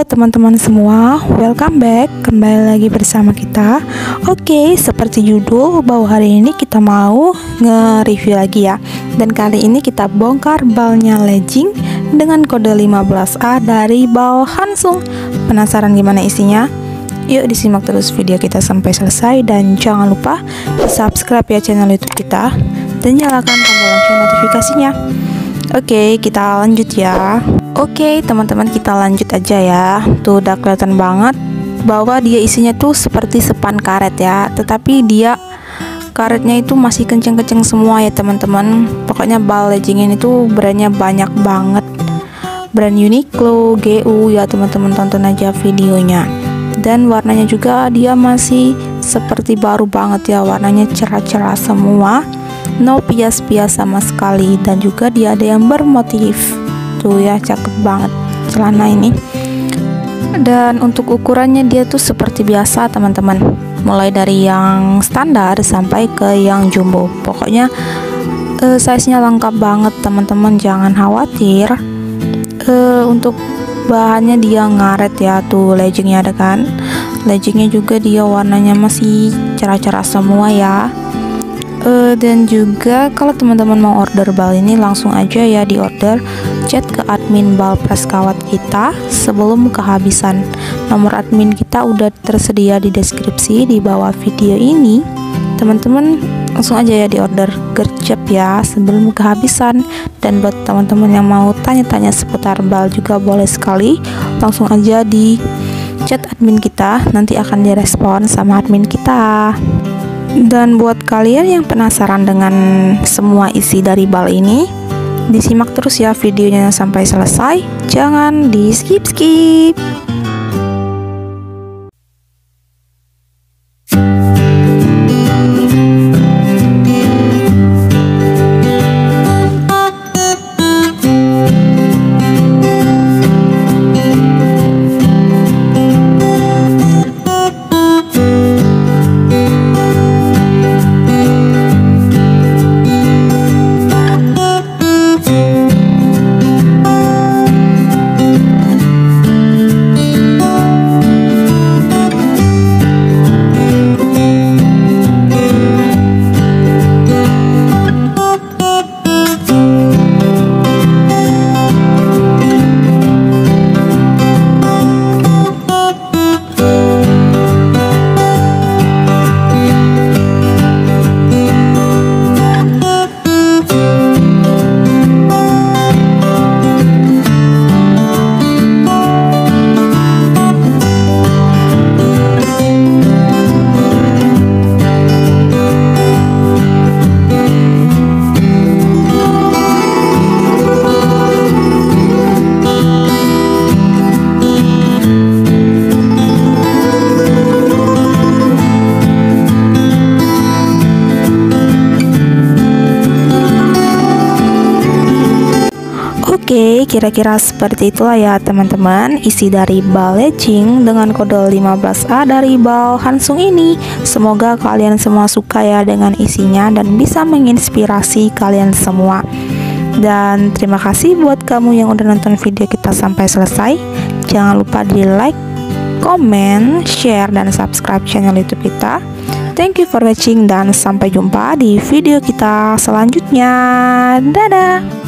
Halo teman-teman semua, welcome back, kembali lagi bersama kita. Oke, seperti judul bahwa hari ini kita mau nge-review lagi ya. Dan kali ini kita bongkar balnya legging dengan kode 15A dari bal Hansung. Penasaran gimana isinya? Yuk disimak terus video kita sampai selesai. Dan jangan lupa subscribe ya channel YouTube kita, dan nyalakan tombol lonceng notifikasinya. Oke, kita lanjut ya. Oke teman-teman, kita lanjut aja ya. Tuh udah kelihatan banget bahwa dia isinya tuh seperti sepan karet ya, tetapi dia karetnya itu masih kenceng-kenceng semua ya teman-teman. Pokoknya bal legging ini tuh brandnya banyak banget, brand Uniqlo, GU ya teman-teman, tonton aja videonya. Dan warnanya juga dia masih seperti baru banget ya, warnanya cerah-cerah semua, no pias-pias sama sekali. Dan juga dia ada yang bermotif tuh ya, cakep banget celana ini. Dan untuk ukurannya dia tuh seperti biasa teman-teman, mulai dari yang standar sampai ke yang jumbo. Pokoknya size-nya lengkap banget teman-teman, jangan khawatir. Untuk bahannya dia ngaret ya, tuh leggingnya ada kan, leggingnya juga dia warnanya masih cerah-cerah semua ya. Dan juga kalau teman-teman mau order bal ini, langsung aja ya di order, chat ke admin bal press kawat kita sebelum kehabisan. Nomor admin kita udah tersedia di deskripsi di bawah video ini. Teman-teman langsung aja ya di order, gercep ya sebelum kehabisan. Dan buat teman-teman yang mau tanya-tanya seputar bal juga boleh sekali, langsung aja di chat admin kita, nanti akan direspon sama admin kita. Dan buat kalian yang penasaran dengan semua isi dari bal ini, disimak terus ya videonya sampai selesai, jangan di skip-skip. Oke, kira-kira seperti itulah ya teman-teman isi dari bal legging dengan kode 15A dari bal Hansung ini. Semoga kalian semua suka ya dengan isinya dan bisa menginspirasi kalian semua. Dan terima kasih buat kamu yang udah nonton video kita sampai selesai. Jangan lupa di like, comment, share, dan subscribe channel YouTube kita. Thank you for watching dan sampai jumpa di video kita selanjutnya. Dadah.